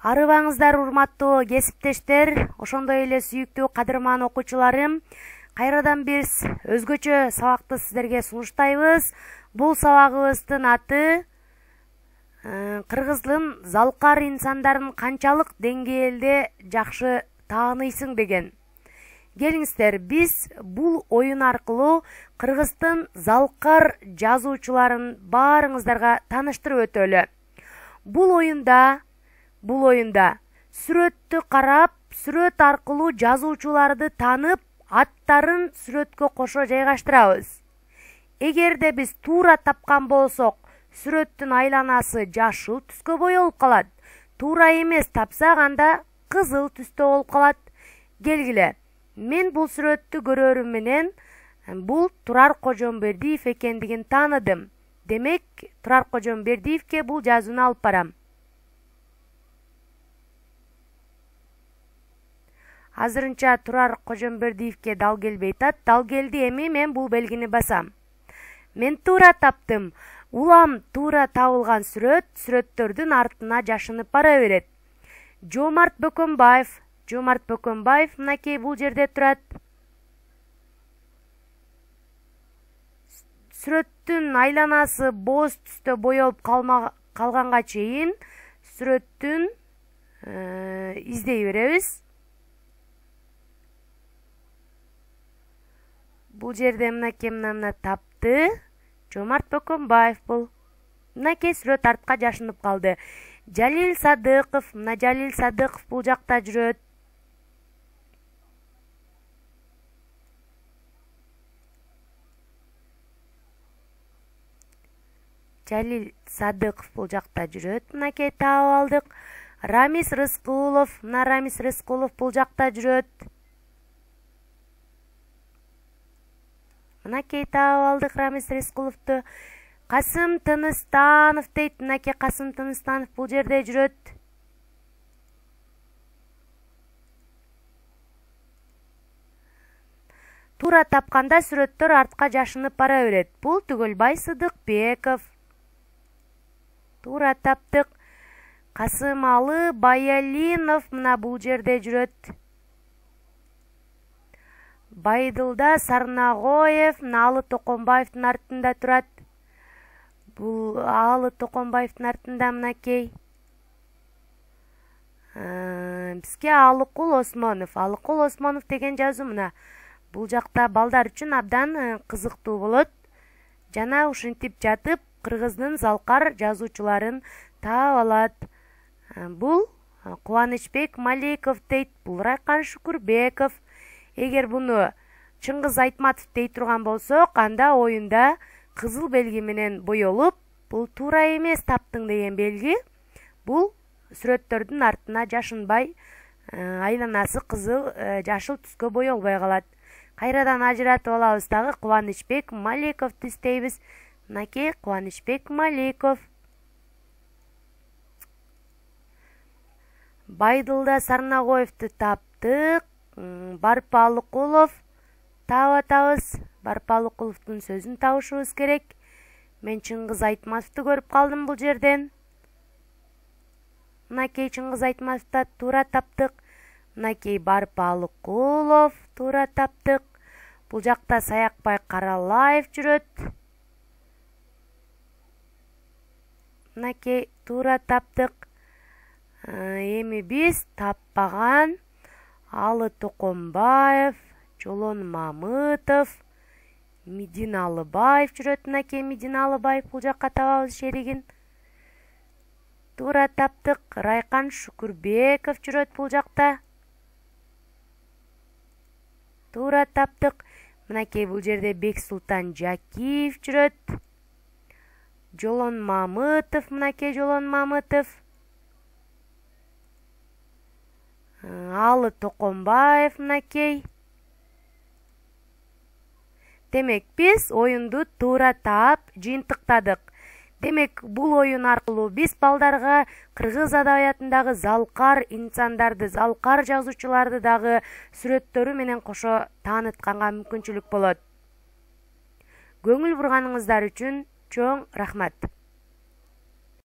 Арыбаңыздар урматтуу кесиптештер, ошондой эле сүйүктүү кадырман окуучуларым. Кайрадан биз өзгөчө сабакты сиздерге сунуштайбыз. Бул сабагыбыздын аты кыргыздын залкар инсандарын канчалык деңгээлде жакшы тааныйсың деген. Келиңиздер, биз бул оюн аркылуу кыргыздын залкар жазуучуларын баарыңыздарга тааныштырып өтөлү. Бул оюнда сүрөттү карап, сүрөт аркылуу жазуучуларды таанып, аттарын сүрөткө кошо жайгаштырабыз. Эгерде биз туура тапкан болсок, сүрөттүн айланасы жашыл түскө боелуп калат. Туура эмес тапсак, анда кызыл түстө болуп калат. Келгиле, мен бул сүрөттү көрөрүм менен бул Турар Кожомбердиев экендигин тааныдым. Демек, Турар Кожомбердиевке бул жазууну алып барам. Азырынча Турар Кожомбердиевке дал келбей атат. Дал келди, эми мен бул белгини басам. Мен туура таптым. Улам туура табылган сүрөттөрдүн артына жашынып бара берет. Жомарт Бөкөнбаев мынакей бул жерде турат. Сүрөттүн айланасы боз түстө боелуп калганга чейин сүрөттүн издей беребиз. Бул жерде мына тапты. Жомарт Бөкөнбаев бул. Мынакей сүрөт артка жашынып калды. Жалил Садыков бул жакта жүрөт. Мынакей таап алдык. Рамис Рыскулов бул жакта жүрөт. Мынакей таап алдык Рамис Рыскуловду. Касым Тыныстанов дейт. Мынакей Касым Тыныстанов бул жерде жүрөт. Туура тапканда сүрөттөр артка жашынып бара берет. Бул Түгөлбай Сыдыкбеков. Туура таптык. Касымалы Баялинов мына бул жерде жүрөт. Байдылда Сарнагоев Алы Токонбаевдин артында турат. Бул Алы Токонбаевдин артында мынакей. Бизге Алыкул Осмонов деген жазуу мына. Бул жакта балдар үчүн абдан кызыктуу болот. Жана ушинтип жатып, кыргыздын залкар жазуучуларын таап алат. Бул Кубанычбек Маликов дейт. Бул Райкан Шукурбеков. Эгер буну Чыңгыз Айтматов дей турган болсок, анда оюнда кызыл белги менен боелуп, бул туура эмес таптың деген белги. Бул сүрөттөрдүн артына жашынбай, айланасы кызыл, жашыл түскө боелбой калат. Кайрадан ажыратып алабыз дагы Кубанычбек Маликовду издейбиз. Мынакей Кубанычбек Маликов. Байдылда Сарнагоевду таптык. Барып Алыкулов таап атабыз. Барып Алыкуловдун сөзүн табышыбыз керек. Мен Чыңгыз Айтматовду көрүп калдым бул жерден. Мынакей Чыңгыз Айтматовду туура таптык. Мынакей Барып Алыкулов туура таптык. Бул жакта Саякбай Каралаев жүрөт. Мынакей туура таптык. Эми биз таппаган Алы Токонбаев, Жолон Мамытов, Мидин Алыбаев жүрөт. Мынакей Мидин Алыбаев бул жакка табабыз шеригин. Туура таптык. Райкан Шукурбеков жүрөт бул жакта. Туура таптык. Мынакей бул жерде Бексултан Жакиев жүрөт. Жолон Мамытов, мынакей Жолон Мамытов. Алы Токонбаев мынакей. Демек, биз оюнду туура таап, жыйынтыктадык. Демек, бул оюн аркылуу биз балдарга кыргыз адабиятындагы залкар инсандарды, залкар жазуучуларды дагы сүрөттөрү менен кошо таанытканга мүмкүнчүлүк болот. Көңүл бурганыңыздар үчүн чоң рахмат.